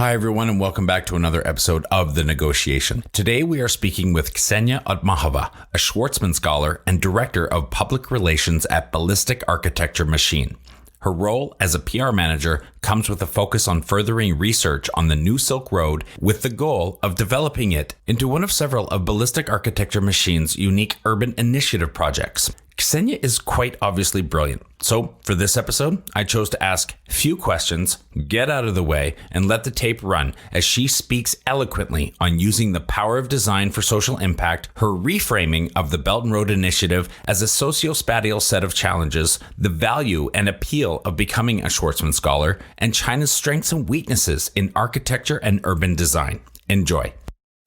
Hi, everyone, and welcome back to another episode of The Negotiation. Today, we are speaking with Kseniya Otmakhova, a Schwarzman Scholar and Director of Public Relations at Ballistic Architecture Machine. Her role as a PR manager comes with a focus on furthering research on the New Silk Road with the goal of developing it into one of several of Ballistic Architecture Machine's unique urban initiative projects. Kseniya is quite obviously brilliant. So for this episode, I chose to ask few questions, get out of the way, and let the tape run as she speaks eloquently on using the power of design for social impact, her reframing of the Belt and Road Initiative as a socio-spatial set of challenges, the value and appeal of becoming a Schwarzman Scholar, and China's strengths and weaknesses in architecture and urban design. Enjoy.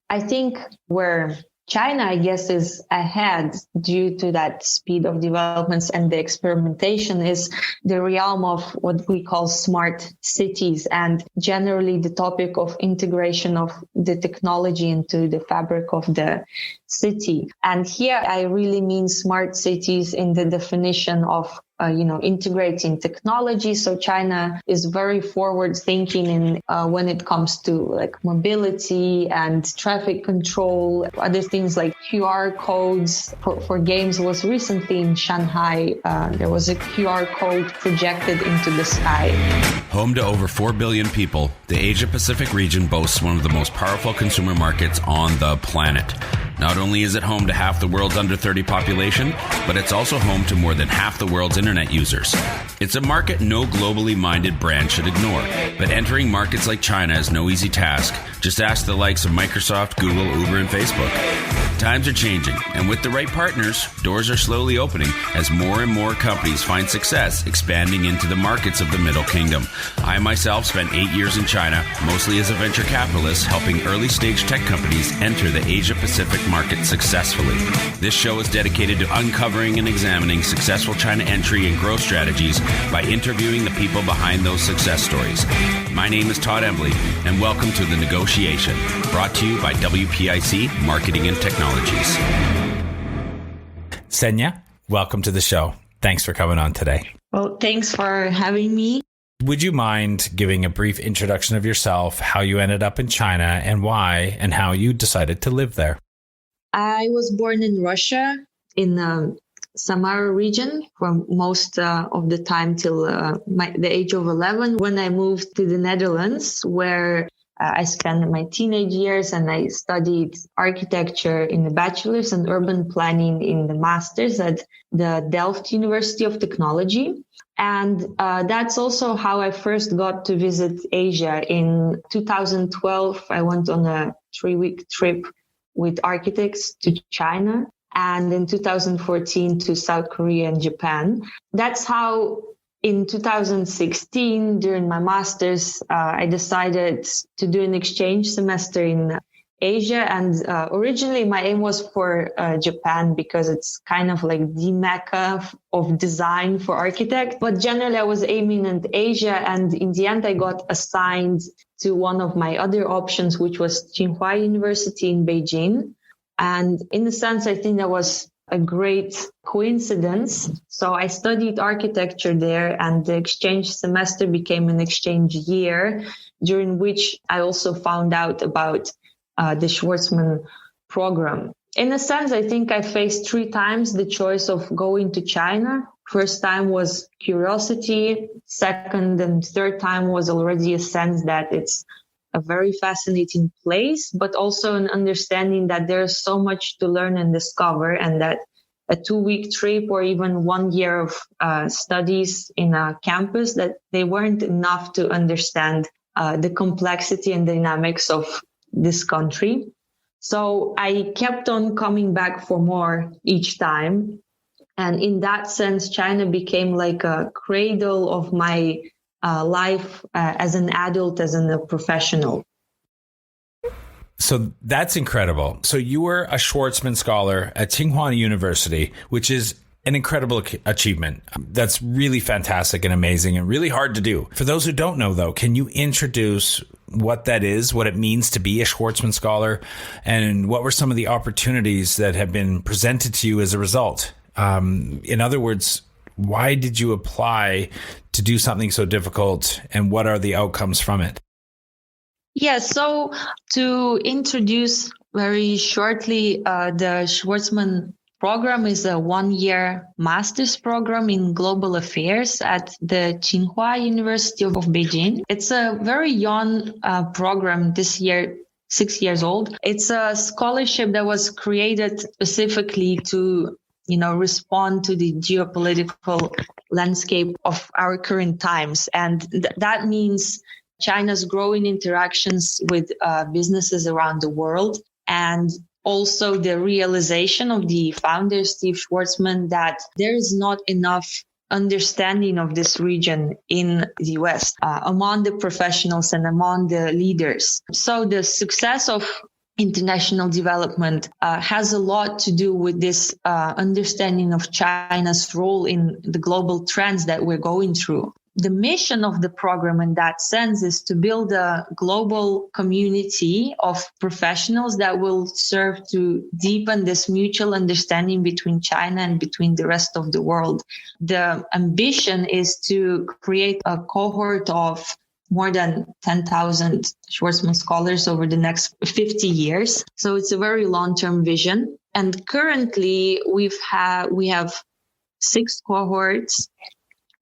I think where China, I guess, is ahead due to that speed of developments and the experimentation is the realm of what we call smart cities and generally the topic of integration of the technology into the fabric of the city. And here I really mean smart cities in the definition of integrating technology. So China is very forward thinking in when it comes to like mobility and traffic control, other things like QR codes for games. Was recently in Shanghai, there was a QR code projected into the sky. Home to over 4 billion people, the Asia-Pacific region boasts one of the most powerful consumer markets on the planet. Not only is it home to half the world's under 30 population, but it's also home to more than half the world's internet users. It's a market no globally minded brand should ignore, but entering markets like China is no easy task. Just ask the likes of Microsoft, Google, Uber, and Facebook. Times are changing, and with the right partners, doors are slowly opening as more and more companies find success expanding into the markets of the Middle Kingdom. I myself spent 8 years in China, mostly as a venture capitalist, helping early-stage tech companies enter the Asia-Pacific market successfully. This show is dedicated to uncovering and examining successful China entry and growth strategies by interviewing the people behind those success stories. My name is Todd Embley, and welcome to The Negotiation, brought to you by WPIC Marketing and Technologies. Kseniya, welcome to the show. Thanks for coming on today. Well, thanks for having me. Would you mind giving a brief introduction of yourself, how you ended up in China and why, and how you decided to live there? I was born in Russia in the Samara region for most of the time till the age of 11, when I moved to the Netherlands, where I spent my teenage years and I studied architecture in the bachelor's and urban planning in the master's at the Delft University of Technology. And that's also how I first got to visit Asia. In 2012, I went on a 3-week trip with architects to China, and in 2014 to South Korea and Japan. That's how in 2016, during my master's, I decided to do an exchange semester in Asia. And originally my aim was for Japan because it's kind of like the mecca of design for architects. But generally I was aiming at Asia. And in the end, I got assigned to one of my other options, which was Tsinghua University in Beijing. And in a sense, I think that was a great coincidence. So I studied architecture there, and the exchange semester became an exchange year, during which I also found out about the Schwarzman program. In a sense, I think I faced 3 times the choice of going to China. First time was curiosity. Second and third time was already a sense that it's a very fascinating place, but also an understanding that there's so much to learn and discover, and that a 2-week trip or even 1 year of studies in a campus, that they weren't enough to understand the complexity and dynamics of this country. So I kept on coming back for more each time. And in that sense, China became like a cradle of my life as an adult, as a professional. So that's incredible. So you were a Schwarzman Scholar at Tsinghua University, which is an incredible achievement. That's really fantastic and amazing and really hard to do. For those who don't know, though, can you introduce what that is, what it means to be a Schwarzman Scholar, and what were some of the opportunities that have been presented to you as a result? In other words, why did you apply to do something so difficult, and what are the outcomes from it? Yeah, so to introduce very shortly, the Schwarzman program is a 1-year master's program in global affairs at the Tsinghua University of Beijing. It's a very young program this year, 6 years old. It's a scholarship that was created specifically to, respond to the geopolitical landscape of our current times. And that means China's growing interactions with businesses around the world, and also the realization of the founder, Steve Schwarzman, that there is not enough understanding of this region in the US among the professionals and among the leaders. So the success of international development has a lot to do with this understanding of China's role in the global trends that we're going through. The mission of the program in that sense is to build a global community of professionals that will serve to deepen this mutual understanding between China and between the rest of the world. The ambition is to create a cohort of more than 10,000 Schwarzman scholars over the next 50 years. So it's a very long-term vision. And currently we have 6 cohorts.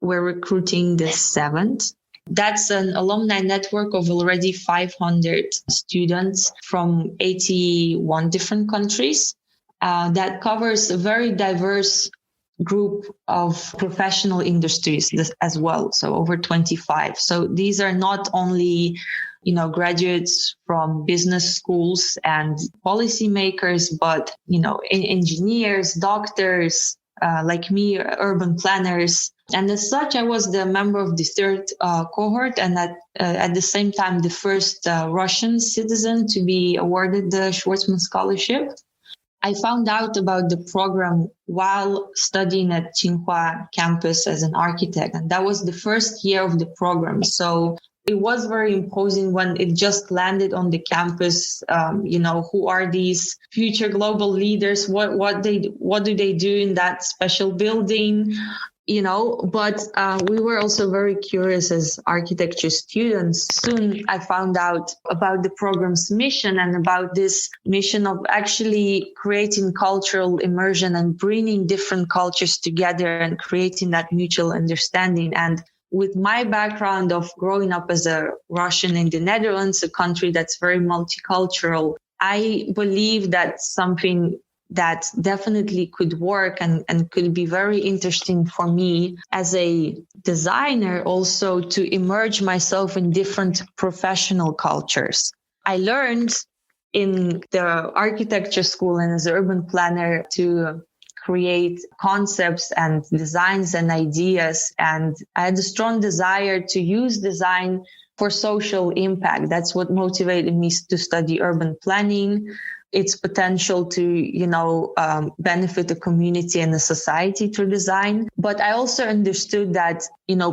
We're recruiting the 7th. That's an alumni network of already 500 students from 81 different countries that covers a very diverse group of professional industries as well. So over 25. So these are not only, graduates from business schools and policymakers, but, engineers, doctors, like me, urban planners. And as such, I was the member of the 3rd cohort, and at the same time, the first Russian citizen to be awarded the Schwarzman Scholarship. I found out about the program while studying at Tsinghua campus as an architect, and that was the first year of the program. So it was very imposing when it just landed on the campus. Who are these future global leaders? What do they do in that special building? But we were also very curious as architecture students. Soon I found out about the program's mission and about this mission of actually creating cultural immersion and bringing different cultures together and creating that mutual understanding. And with my background of growing up as a Russian in the Netherlands, a country that's very multicultural, I believe that's something that definitely could work and could be very interesting for me as a designer also to immerse myself in different professional cultures. I learned in the architecture school and as an urban planner to create concepts and designs and ideas. And I had a strong desire to use design for social impact. That's what motivated me to study urban planning. Its potential to, benefit the community and the society through design. But I also understood that,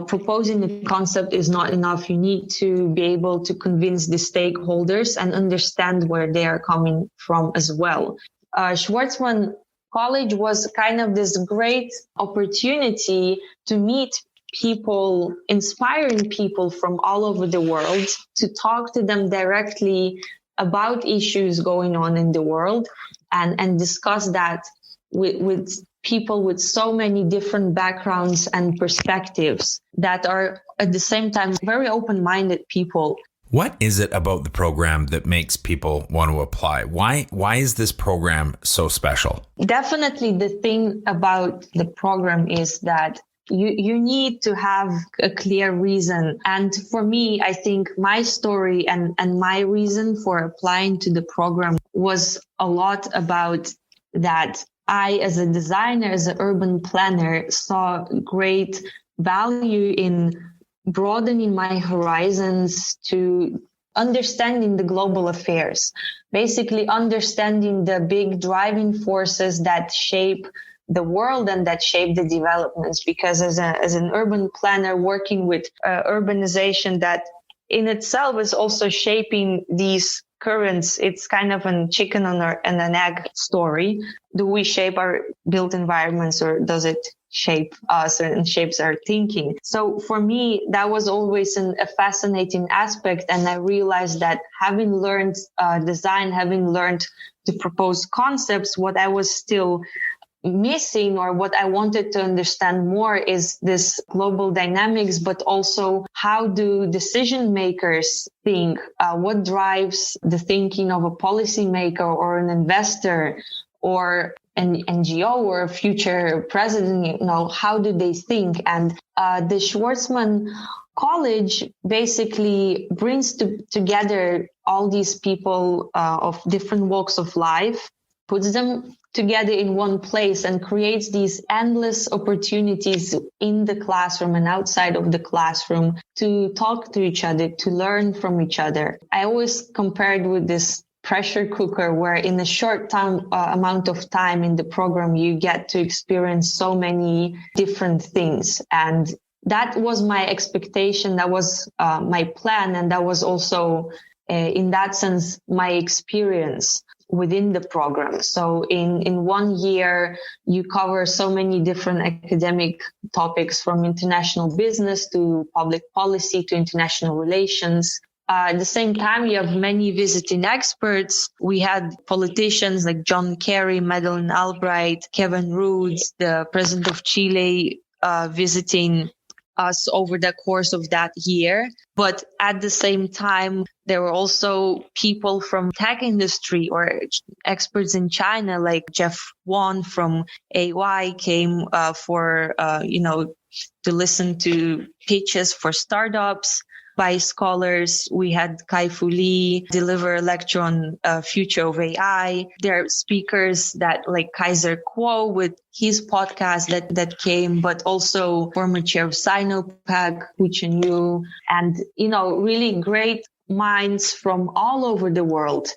proposing a concept is not enough. You need to be able to convince the stakeholders and understand where they are coming from as well. Schwarzman College was kind of this great opportunity to meet people, inspiring people from all over the world, to talk to them directly about issues going on in the world and discuss that with people with so many different backgrounds and perspectives that are at the same time very open-minded people. What is it about the program that makes people want to apply? Why is this program so special? Definitely the thing about the program is that you need to have a clear reason. And for me, I think my story and my reason for applying to the program was a lot about that. I, as a designer, as an urban planner, saw great value in broadening my horizons to understanding the global affairs, basically understanding the big driving forces that shape the world and that shape the developments. Because as an urban planner working with urbanization that in itself is also shaping these currents, it's kind of a chicken and an egg story. Do we shape our built environments, or does it shape us and shapes our thinking. So for me, that was always a fascinating aspect. And I realized that having learned design, having learned to propose concepts, what I was still missing or what I wanted to understand more is this global dynamics, but also how do decision makers think? What drives the thinking of a policymaker or an investor or an NGO or a future president? How do they think? And the Schwarzman College basically brings together all these people of different walks of life, puts them together in one place and creates these endless opportunities in the classroom and outside of the classroom to talk to each other, to learn from each other. I always compared with this pressure cooker where in a short amount of time in the program, you get to experience so many different things. And that was my expectation. That was my plan. And that was also, in that sense, my experience within the program. So in 1 year, you cover so many different academic topics, from international business to public policy to international relations. At the same time, you have many visiting experts. We had politicians like John Kerry, Madeleine Albright, Kevin Rhodes, the president of Chile, visiting us over the course of that year. But at the same time, there were also people from tech industry or experts in China, like Jeff Won from AY came to listen to pitches for startups by scholars. We had Kai-Fu Lee deliver a lecture on future of AI. There are speakers that like Kaiser Kuo with his podcast that came, but also former chair of Sinopec, Hu Chen-yu, and, really great minds from all over the world,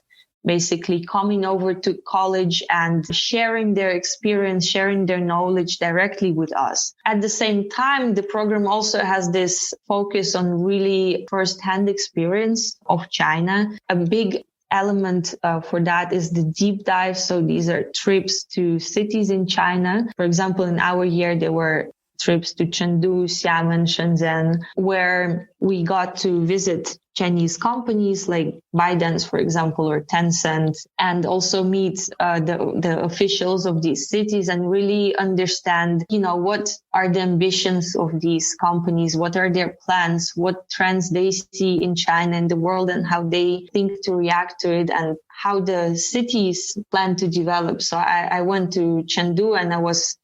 basically coming over to college and sharing their experience, sharing their knowledge directly with us. At the same time, the program also has this focus on really first-hand experience of China. A big element for that is the deep dive. So these are trips to cities in China. For example, in our year, there were trips to Chengdu, Xiamen, Shenzhen, where we got to visit Chinese companies like ByteDance, for example, or Tencent, and also meet the officials of these cities and really understand, what are the ambitions of these companies, what are their plans, what trends they see in China and the world, and how they think to react to it, and how the cities plan to develop. So I went to Chengdu and I was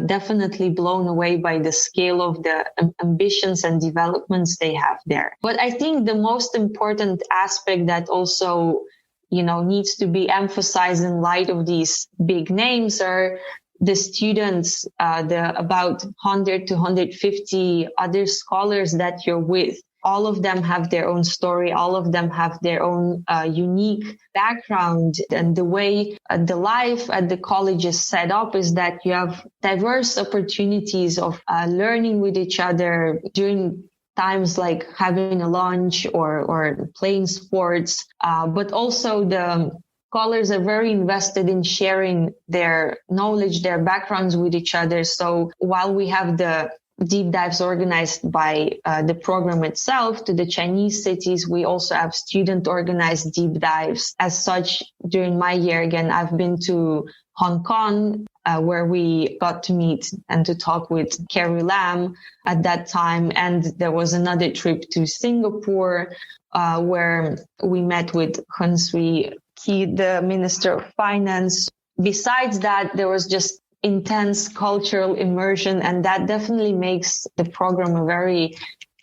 definitely blown away by the scale of the ambitions and developments they have there. But I think the most important aspect that also, needs to be emphasized in light of these big names are the students, the about 100 to 150 other scholars that you're with. All of them have their own story. All of them have their own unique background. And the way the life at the college is set up is that you have diverse opportunities of learning with each other during times like having a lunch or playing sports. But also the scholars are very invested in sharing their knowledge, their backgrounds with each other. So while we have the deep dives organized by the program itself to the Chinese cities, we also have student organized deep dives. As such, during my year, again, I've been to Hong Kong, where we got to meet and to talk with Carrie Lam at that time. And there was another trip to Singapore, where we met with Hun Sui Ki, the Minister of Finance. Besides that, there was just intense cultural immersion, and that definitely makes the program a very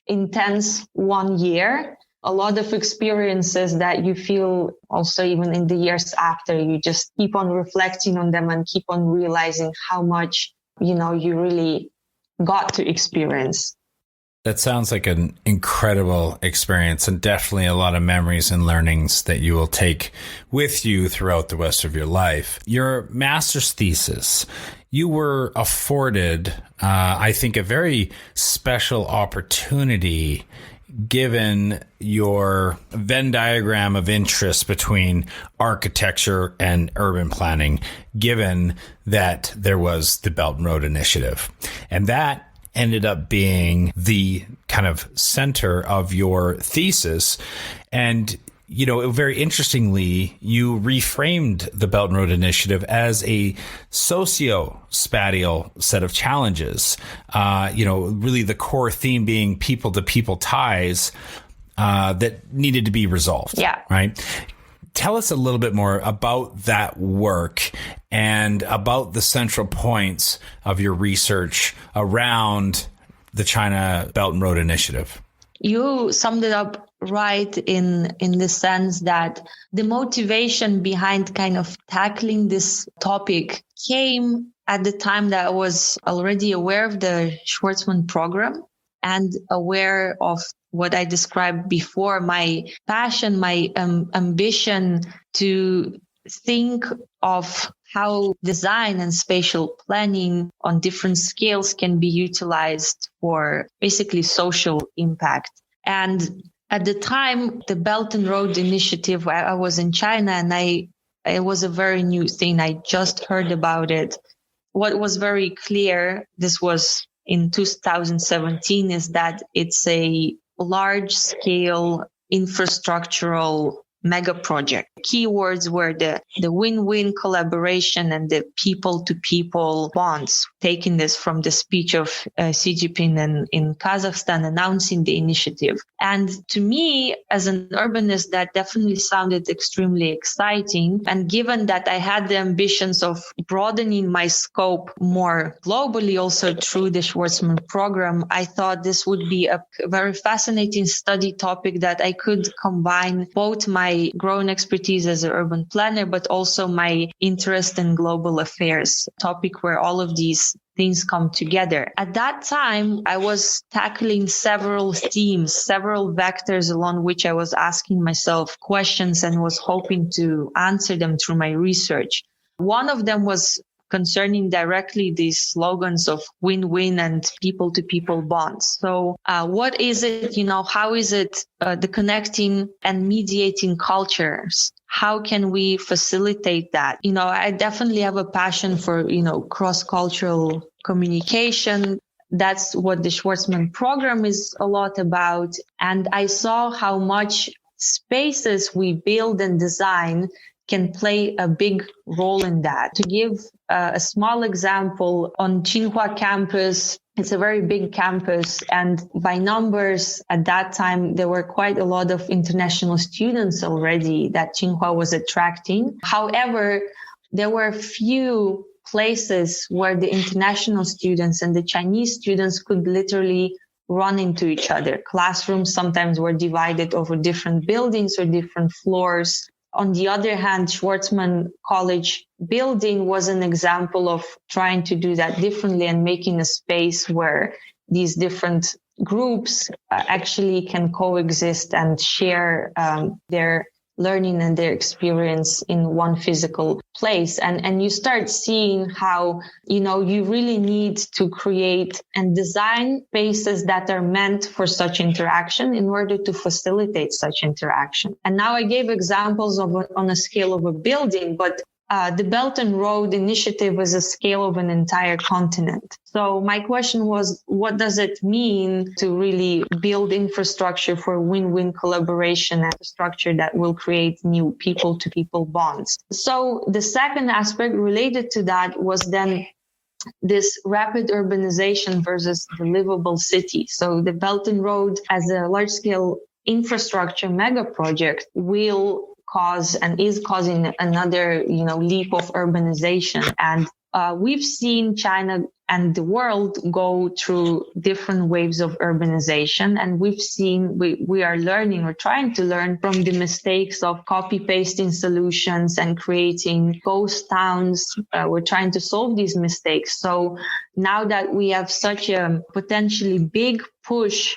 intense 1 year. A lot of experiences that you feel also even in the years after, you just keep on reflecting on them and keep on realizing how much, you really got to experience. That sounds like an incredible experience, and definitely a lot of memories and learnings that you will take with you throughout the rest of your life. Your master's thesis, you were afforded, I think, a very special opportunity given your Venn diagram of interest between architecture and urban planning, given that there was the Belt and Road Initiative. And that ended up being the kind of center of your thesis. And very interestingly, you reframed the Belt and Road Initiative as a socio-spatial set of challenges. Really the core theme being people-to-people ties that needed to be resolved. Yeah. Right. Tell us a little bit more about that work and about the central points of your research around the China Belt and Road Initiative. You summed it up right in the sense that the motivation behind kind of tackling this topic came at the time that I was already aware of the Schwarzman program and aware of what I described before, my passion, my ambition to think of how design and spatial planning on different scales can be utilized for basically social impact. And at the time, the Belt and Road Initiative, I was in China and it was a very new thing. I just heard about it. What was very clear, this was in 2017, is that it's a large scale infrastructural mega project. Keywords were the win-win collaboration and the people-to-people bonds, taking this from the speech of Xi Jinping in Kazakhstan announcing the initiative. And to me, as an urbanist, that definitely sounded extremely exciting. And given that I had the ambitions of broadening my scope more globally, also through the Schwarzman program, I thought this would be a very fascinating study topic that I could combine both my growing expertise as an urban planner, but also my interest in global affairs, topic where all of these things come together. At that time, I was tackling several themes, several vectors along which I was asking myself questions and was hoping to answer them through my research. One of them was concerning directly these slogans of win-win and people-to-people bonds. So what is it, how is it the connecting and mediating cultures? How can we facilitate that? I definitely have a passion for, cross-cultural communication. That's what the Schwarzman program is a lot about. And I saw how much spaces we build and design can play a big role in that. To give a small example, on Tsinghua campus, it's a very big campus, and by numbers at that time, there were quite a lot of international students already that Tsinghua was attracting. However, there were few places where the international students and the Chinese students could literally run into each other. Classrooms sometimes were divided over different buildings or different floors. On the other hand, Schwarzman College building was an example of trying to do that differently and making a space where these different groups actually can coexist and share their learning and their experience in one physical place. And you start seeing how, you really need to create and design spaces that are meant for such interaction in order to facilitate such interaction. And now I gave examples of on a scale of a building, but the Belt and Road Initiative is a scale of an entire continent. So my question was, what does it mean to really build infrastructure for win-win collaboration and infrastructure that will create new people-to-people bonds? So the second aspect related to that was then this rapid urbanization versus the livable city. So the Belt and Road as a large-scale infrastructure mega project will cause and is causing another, leap of urbanization. And we've seen China and the world go through different waves of urbanization. And we are learning or trying to learn from the mistakes of copy pasting solutions and creating ghost towns. We're trying to solve these mistakes. So now that we have such a potentially big push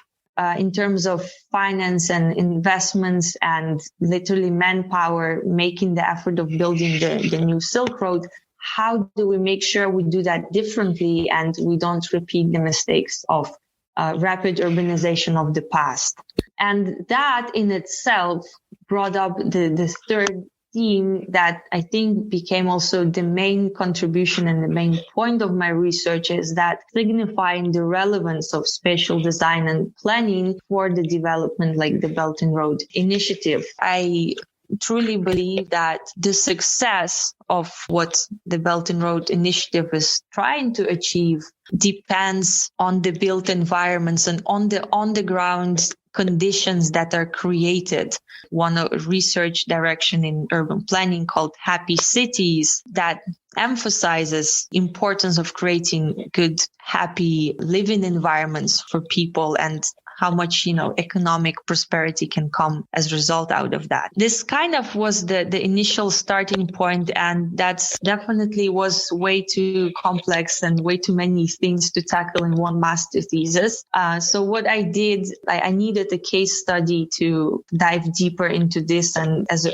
in terms of finance and investments and literally manpower, making the effort of building the new Silk Road, how do we make sure we do that differently and we don't repeat the mistakes of rapid urbanization of the past? And that in itself brought up the third theme that I think became also the main contribution and the main point of my research, is that signifying the relevance of spatial design and planning for the development like the Belt and Road Initiative. I truly believe that the success of what the Belt and Road Initiative is trying to achieve depends on the built environments and on the ground conditions that are created. One research direction in urban planning called Happy Cities that emphasizes importance of creating good, happy living environments for people and how much, economic prosperity can come as a result out of that. This kind of was the initial starting point, and that's definitely was way too complex and way too many things to tackle in one master thesis. So what I did, I needed a case study to dive deeper into this. And as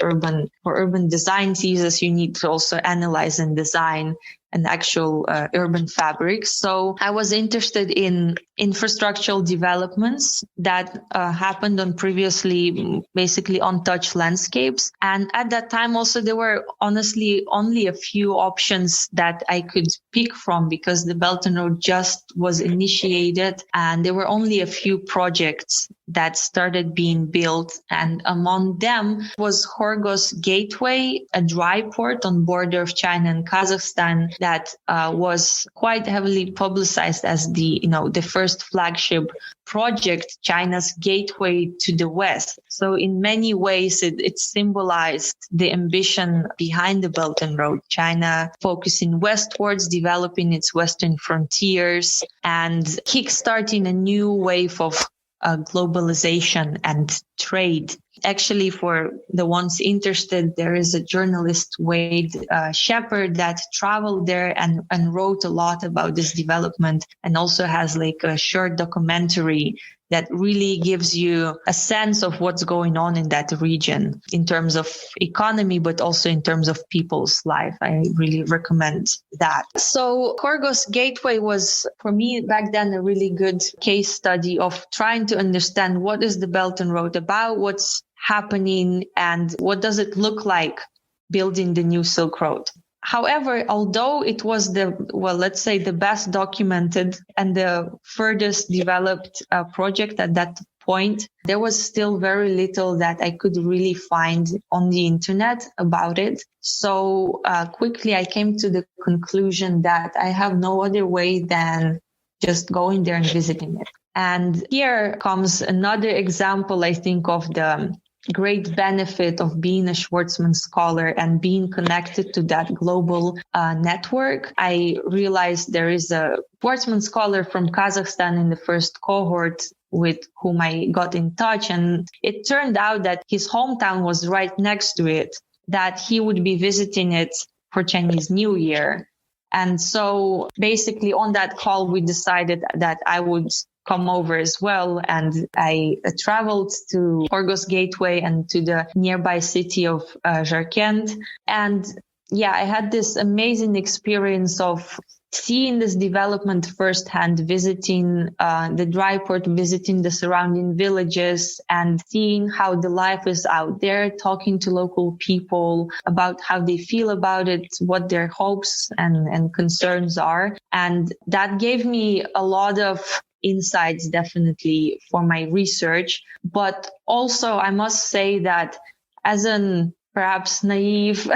for urban design thesis, you need to also analyze and design an actual urban fabric. So I was interested in infrastructural developments that happened on previously basically untouched landscapes. And at that time also there were honestly only a few options that I could pick from because the Belt and Road just was initiated and there were only a few projects that started being built. And among them was Khorgos Gateway, a dry port on border of China and Kazakhstan that was quite heavily publicized as the first flagship project, China's gateway to the West. So in many ways, it symbolized the ambition behind the Belt and Road. China focusing westwards, developing its western frontiers, and kickstarting a new wave of globalization and trade. Actually, for the ones interested, there is a journalist, Wade Shepard, that traveled there and wrote a lot about this development and also has like a short documentary that really gives you a sense of what's going on in that region in terms of economy, but also in terms of people's life. I really recommend that. So Khorgos Gateway was, for me back then, a really good case study of trying to understand what is the Belt and Road about, what's happening, and what does it look like building the new Silk Road. However, although it was the best documented and the furthest developed project at that point, there was still very little that I could really find on the internet about it. So quickly I came to the conclusion that I have no other way than just going there and visiting it. And here comes another example, I think, of the great benefit of being a Schwarzman Scholar and being connected to that global network. I realized there is a Schwarzman Scholar from Kazakhstan in the first cohort with whom I got in touch. And it turned out that his hometown was right next to it, that he would be visiting it for Chinese New Year. And so basically on that call, we decided that I would come over as well. And I traveled to Khorgos Gateway and to the nearby city of Jarkent. And yeah, I had this amazing experience of seeing this development firsthand, visiting the dry port, visiting the surrounding villages and seeing how the life is out there, talking to local people about how they feel about it, what their hopes and concerns are. And that gave me a lot of insights, definitely, for my research. But also, I must say that as an perhaps naive,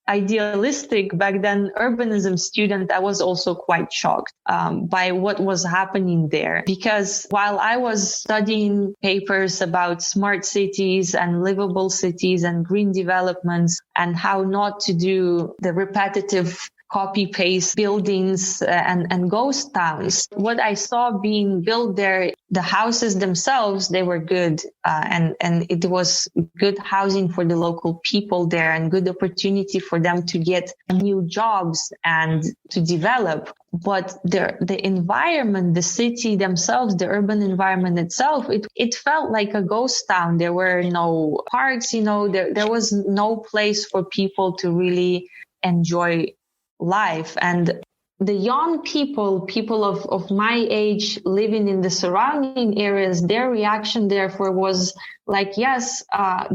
idealistic back then urbanism student, I was also quite shocked by what was happening there. Because while I was studying papers about smart cities and livable cities and green developments and how not to do the repetitive copy-paste buildings and ghost towns, what I saw being built there, the houses themselves, they were good. And it was good housing for the local people there and good opportunity for them to get new jobs and to develop. But the environment, the city themselves, the urban environment itself, it felt like a ghost town. There were no parks, there was no place for people to really enjoy life. And the young people of my age living in the surrounding areas, their reaction therefore was like, yes,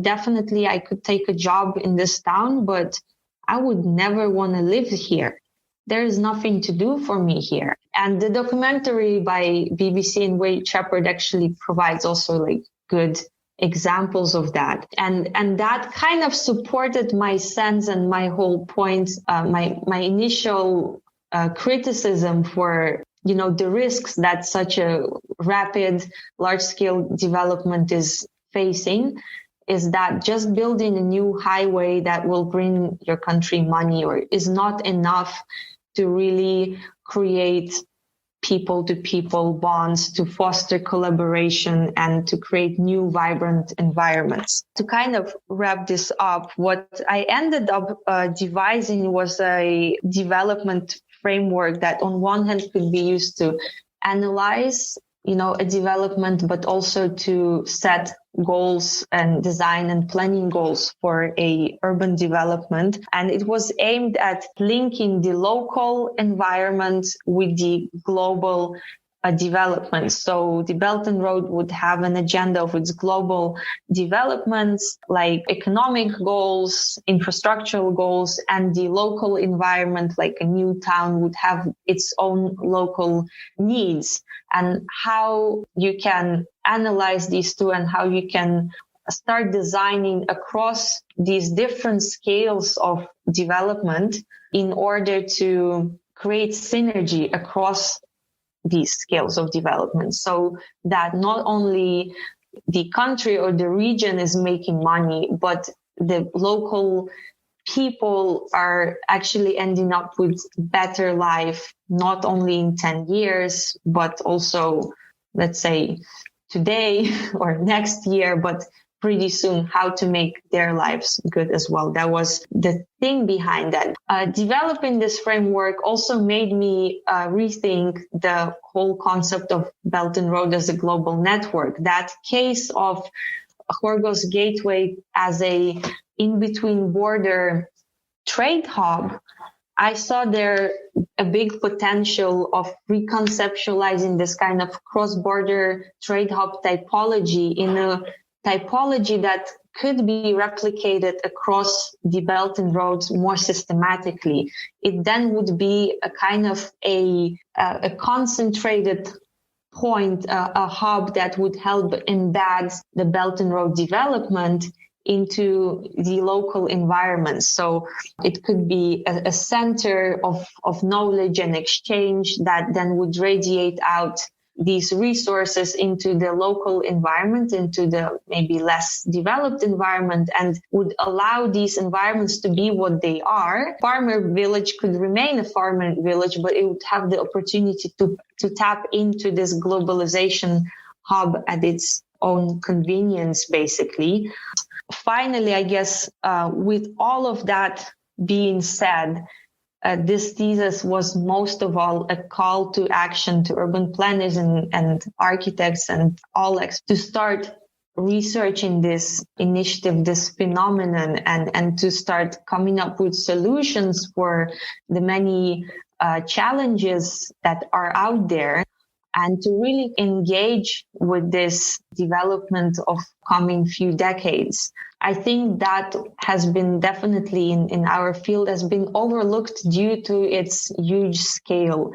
definitely I could take a job in this town, but I would never want to live here. There is nothing to do for me here. And the documentary by BBC and Wade Shepard actually provides also like good examples of that. And that kind of supported my sense and my whole point, my initial criticism for, the risks that such a rapid, large-scale development is facing, is that just building a new highway that will bring your country money or is not enough to really create people-to-people bonds, to foster collaboration, and to create new vibrant environments. To kind of wrap this up, what I ended up devising was a development framework that on one hand could be used to analyze, a development, but also to set goals and design and planning goals for a urban development. And it was aimed at linking the local environment with the global development. So the Belt and Road would have an agenda of its global developments, like economic goals, infrastructural goals, and the local environment, like a new town, would have its own local needs. And how you can analyze these two and how you can start designing across these different scales of development in order to create synergy across these scales of development, so that not only the country or the region is making money, but the local people are actually ending up with better life, not only in 10 years, but also, let's say, today or next year, but pretty soon, how to make their lives good as well. That was the thing behind that. Developing this framework also made me rethink the whole concept of Belt and Road as a global network. That case of Horgo's Gateway as a in-between border trade hub, I saw there a big potential of reconceptualizing this kind of cross-border trade hub typology in a typology that could be replicated across the Belt and Roads more systematically. It then would be a kind of a concentrated point, a hub that would help embed the Belt and Road development into the local environment. So it could be a center of knowledge and exchange that then would radiate out these resources into the local environment, into the maybe less developed environment, and would allow these environments to be what they are. Farmer village could remain a farmer village, but it would have the opportunity to tap into this globalization hub at its own convenience, basically. Finally, I guess, with all of that being said, this thesis was most of all a call to action to urban planners and architects and all to start researching this initiative, this phenomenon, and to start coming up with solutions for the many challenges that are out there, and to really engage with this development of coming few decades. I think that has been definitely in our field has been overlooked due to its huge scale.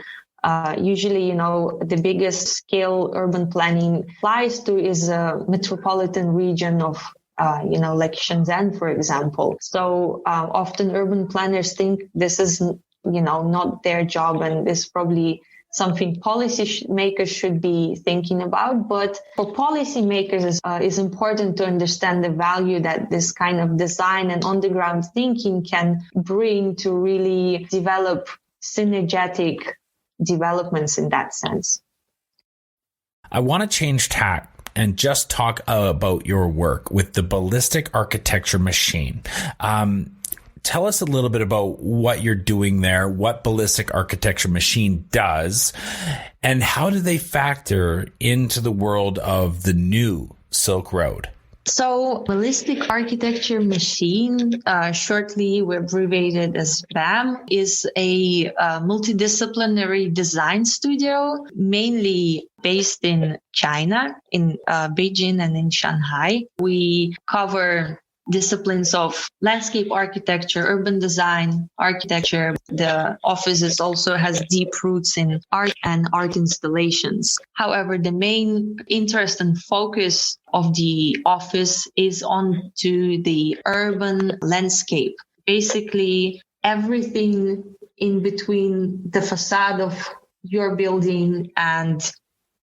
Usually, the biggest scale urban planning applies to is a metropolitan region of, like Shenzhen, for example. So often urban planners think this is, not their job, and this probably something policy makers should be thinking about. But for policymakers, it's important to understand the value that this kind of design and on-the-ground thinking can bring to really develop synergetic developments in that sense. I want to change tack and just talk about your work with the Ballistic Architecture Machine. Tell us a little bit about what you're doing there, what Ballistic Architecture Machine does, and how do they factor into the world of the new Silk Road? So Ballistic Architecture Machine, shortly we abbreviated as BAM, is a multidisciplinary design studio, mainly based in China, in Beijing and in Shanghai. We cover disciplines of landscape architecture, urban design, architecture. The offices also has deep roots in art and art installations. However, the main interest and focus of the office is on to the urban landscape. Basically, everything in between the facade of your building and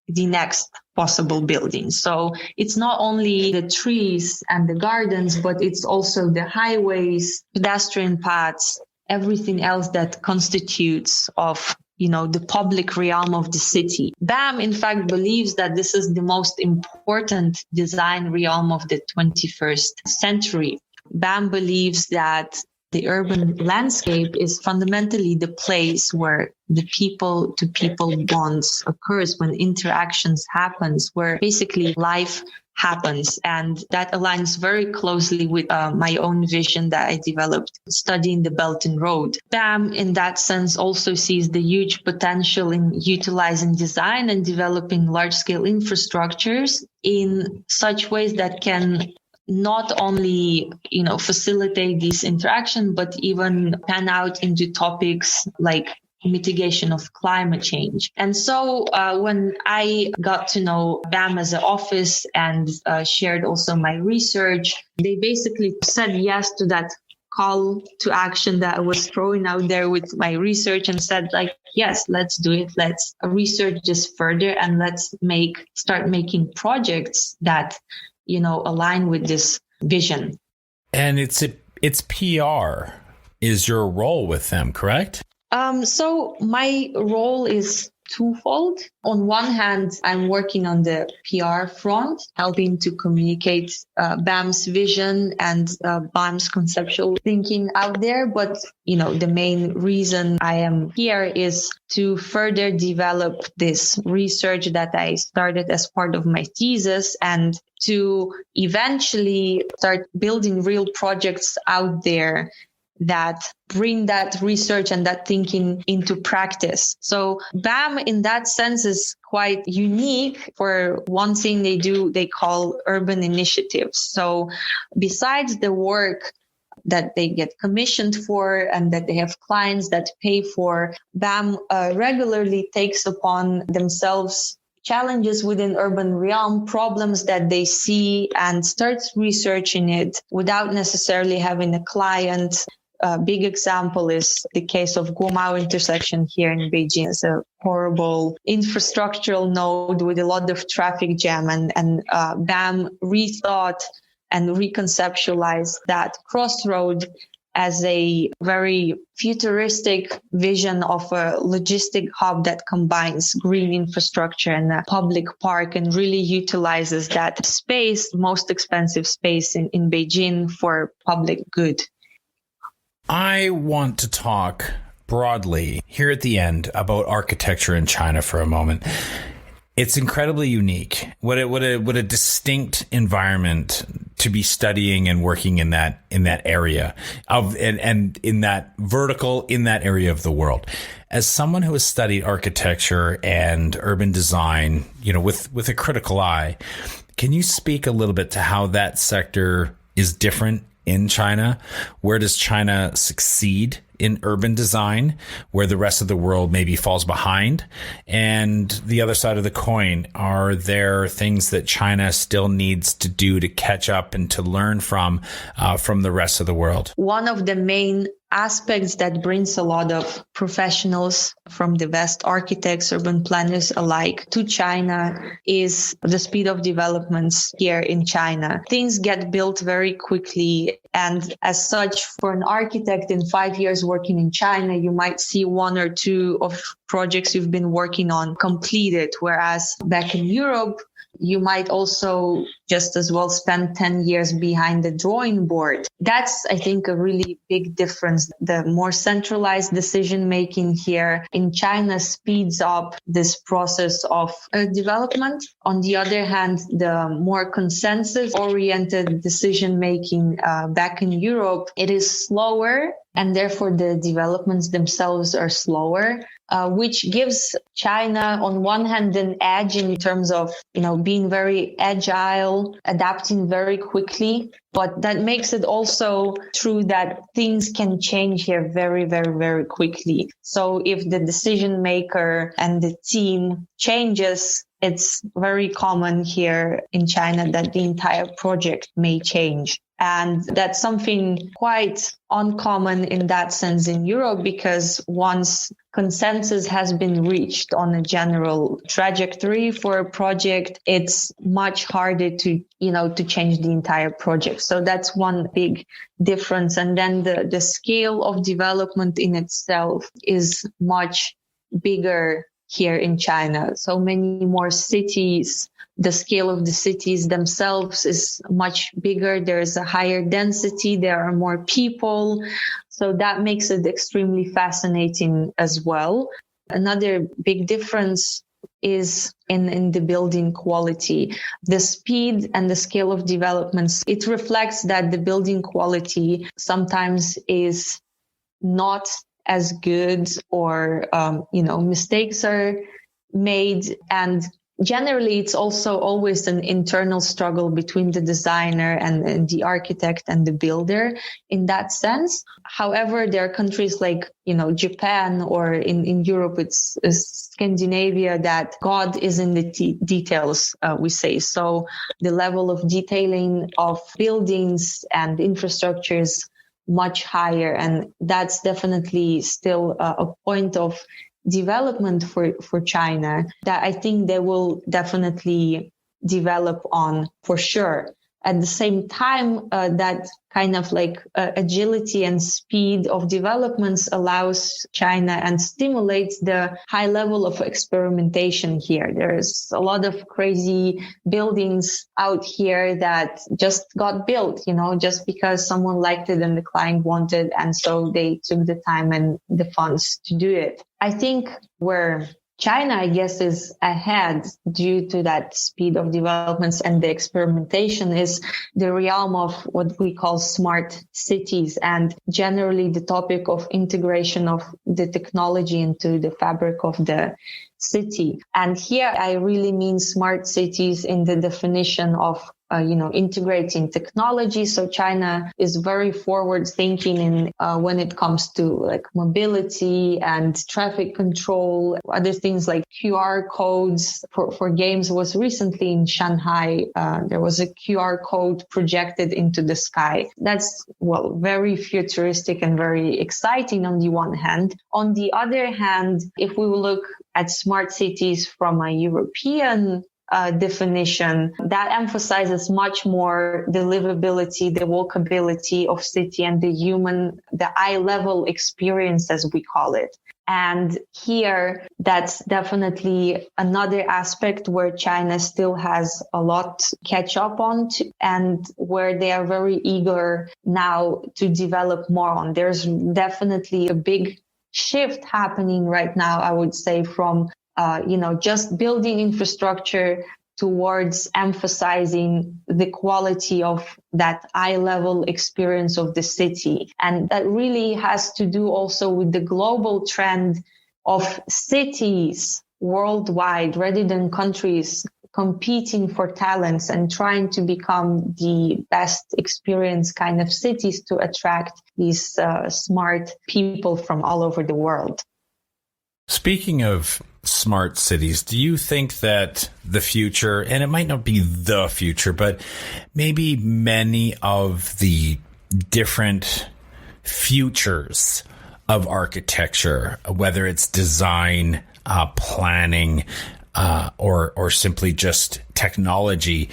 the next possible building. So it's not only the trees and the gardens, but it's also the highways, pedestrian paths, everything else that constitutes of, the public realm of the city. BAM, in fact, believes that this is the most important design realm of the 21st century. BAM believes that the urban landscape is fundamentally the place where the people-to-people bonds occurs, when interactions happens, where basically life happens. And that aligns very closely with my own vision that I developed studying the Belt and Road. BAM, in that sense, also sees the huge potential in utilizing design and developing large-scale infrastructures in such ways that can not only, facilitate this interaction, but even pan out into topics like mitigation of climate change. And so when I got to know BAM as an office and shared also my research, they basically said yes to that call to action that I was throwing out there with my research, and said yes, let's do it. Let's research this further, and let's start making projects that align with this vision. And it's PR is your role with them, correct? So my role is twofold. On one hand, I'm working on the PR front, helping to communicate BAM's vision and BAM's conceptual thinking out there. But, the main reason I am here is to further develop this research that I started as part of my thesis, and to eventually start building real projects out there that bring that research and that thinking into practice. So BAM in that sense is quite unique. For one thing they do, they call urban initiatives. So besides the work that they get commissioned for and that they have clients that pay for, BAM regularly takes upon themselves challenges within urban realm, problems that they see, and starts researching it without necessarily having a client. A big example is the case of Guomao intersection here in Beijing. It's a horrible infrastructural node with a lot of traffic jam, and BAM rethought and reconceptualized that crossroad as a very futuristic vision of a logistic hub that combines green infrastructure and a public park, and really utilizes that space, most expensive space in Beijing, for public good. I want to talk broadly here at the end about architecture in China for a moment. It's incredibly unique. What a distinct environment to be studying and working in that area and in that vertical, in that area of the world. As someone who has studied architecture and urban design, with a critical eye, can you speak a little bit to how that sector is different in China? Where does China succeed in urban design, where the rest of the world maybe falls behind? And the other side of the coin, are there things that China still needs to do to catch up and to learn from the rest of the world? One of the main aspects that brings a lot of professionals from the West, architects, urban planners alike, to China is the speed of developments here in China. Things get built very quickly. And as such, for an architect in 5 years working in China, you might see one or two of projects you've been working on completed. Whereas back in Europe, you might also just as well spend 10 years behind the drawing board. That's, I think, a really big difference. The more centralized decision making here in China speeds up this process of development. On the other hand, the more consensus oriented decision making back in Europe, it is slower, and therefore the developments themselves are slower. Which gives China, on one hand, an edge in terms of, being very agile, adapting very quickly. But that makes it also true that things can change here very, very, very quickly. So if the decision maker and the team changes, it's very common here in China that the entire project may change. And that's something quite uncommon in that sense in Europe, because once consensus has been reached on a general trajectory for a project, it's much harder to change the entire project. So that's one big difference. And then the scale of development in itself is much bigger here in China. So many more cities. The scale of the cities themselves is much bigger. There's a higher density. There are more people. So that makes it extremely fascinating as well. Another big difference is in the building quality. The speed and the scale of developments, it reflects that the building quality sometimes is not as good, or, mistakes are made. And generally, it's also always an internal struggle between the designer and the architect and the builder in that sense. However, there are countries like, Japan, or in Europe, it's Scandinavia, that God is in the details, we say. So the level of detailing of buildings and infrastructure is much higher. And that's definitely still a point of development for China that I think they will definitely develop on for sure. At the same time, that kind of like agility and speed of developments allows China and stimulates the high level of experimentation here. There's a lot of crazy buildings out here that just got built, just because someone liked it and the client wanted. And so they took the time and the funds to do it. I think where China, I guess, is ahead due to that speed of developments and the experimentation is the realm of what we call smart cities, and generally the topic of integration of the technology into the fabric of the city. And here I really mean smart cities in the definition of integrating technology. So China is very forward thinking in when it comes to like mobility and traffic control, other things like QR codes for games. Was recently in Shanghai. There was a QR code projected into the sky. That's, very futuristic and very exciting on the one hand. On the other hand, if we look at smart cities from a European definition, that emphasizes much more the livability, the walkability of city and the eye level experience, as we call it. And here, that's definitely another aspect where China still has a lot to catch up on and where they are very eager now to develop more on. There's definitely a big shift happening right now, I would say, from just building infrastructure towards emphasizing the quality of that eye-level experience of the city. And that really has to do also with the global trend of cities worldwide rather than countries competing for talents and trying to become the best experience kind of cities to attract these smart people from all over the world. Speaking of smart cities, do you think that the future, and it might not be the future, but maybe many of the different futures of architecture, whether it's design, planning, or simply just technology,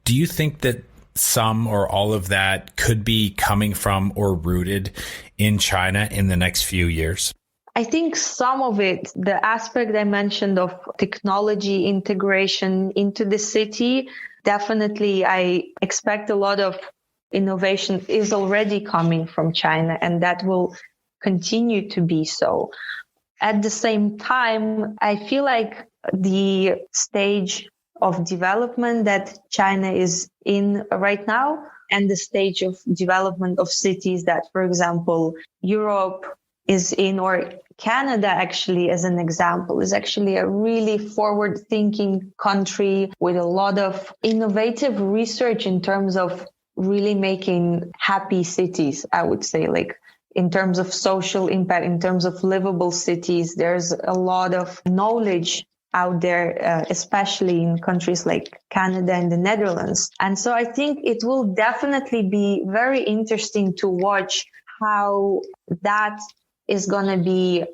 do you think that some or all of that could be coming from or rooted in China in the next few years? I think some of it, the aspect I mentioned of technology integration into the city, definitely I expect a lot of innovation is already coming from China, and that will continue to be so. At the same time, I feel like the stage of development that China is in right now and the stage of development of cities that, for example, Europe is in, or Canada actually as an example, is actually a really forward-thinking country with a lot of innovative research in terms of really making happy cities, I would say, like in terms of social impact, in terms of livable cities. There's a lot of knowledge out there, especially in countries like Canada and the Netherlands. And so I think it will definitely be very interesting to watch how that's going to be,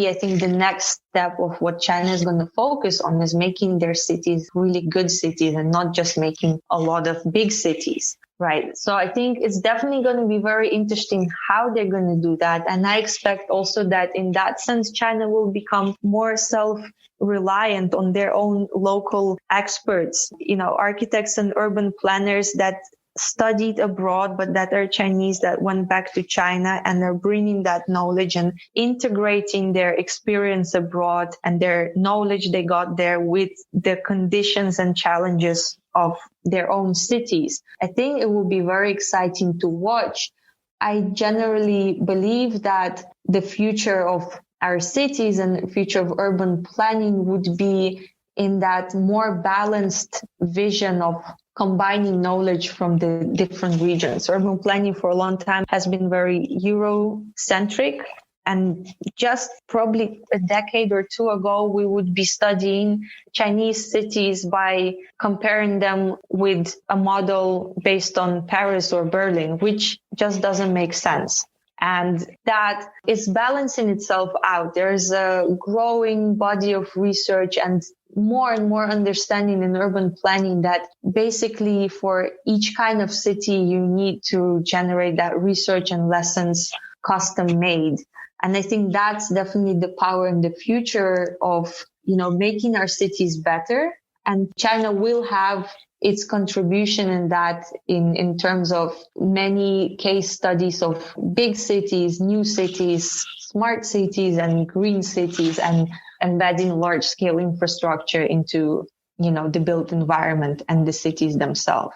I think, the next step of what China is going to focus on, is making their cities really good cities and not just making a lot of big cities. Right. So I think it's definitely going to be very interesting how they're going to do that. And I expect also that in that sense, China will become more self-reliant on their own local experts, architects and urban planners that studied abroad, but that are Chinese, that went back to China and are bringing that knowledge and integrating their experience abroad and their knowledge they got there with the conditions and challenges of their own cities. I think it will be very exciting to watch. I generally believe that the future of our cities and the future of urban planning would be in that more balanced vision of combining knowledge from the different regions. Urban planning for a long time has been very Eurocentric. And just probably a decade or two ago, we would be studying Chinese cities by comparing them with a model based on Paris or Berlin, which just doesn't make sense. And that is balancing itself out. There's a growing body of research and more understanding in urban planning that basically for each kind of city, you need to generate that research and lessons custom made. And I think that's definitely the power in the future of, making our cities better. And China will have its contribution in that in terms of many case studies of big cities, new cities, smart cities, and green cities, and embedding large scale infrastructure into, the built environment and the cities themselves.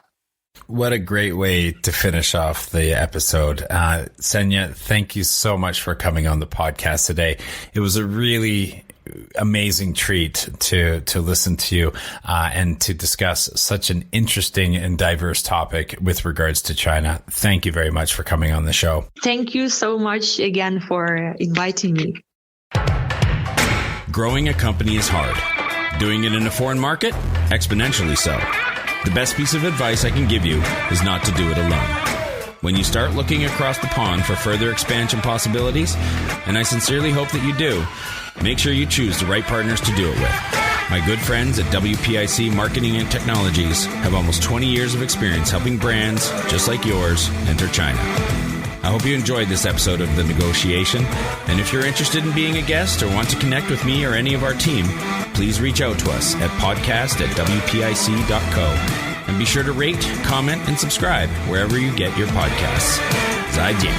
What a great way to finish off the episode. Kseniya, thank you so much for coming on the podcast today. It was a really amazing treat to listen to you and to discuss such an interesting and diverse topic with regards to China. Thank you very much for coming on the show. Thank you so much again for inviting me. Growing a company is hard. Doing it in a foreign market? Exponentially so. The best piece of advice I can give you is not to do it alone. When you start looking across the pond for further expansion possibilities, and I sincerely hope that you do, make sure you choose the right partners to do it with. My good friends at WPIC Marketing and Technologies have almost 20 years of experience helping brands, just like yours, enter China. I hope you enjoyed this episode of The Negotiation, and if you're interested in being a guest or want to connect with me or any of our team, please reach out to us at podcast@wpic.co. And be sure to rate, comment, and subscribe wherever you get your podcasts. 再见.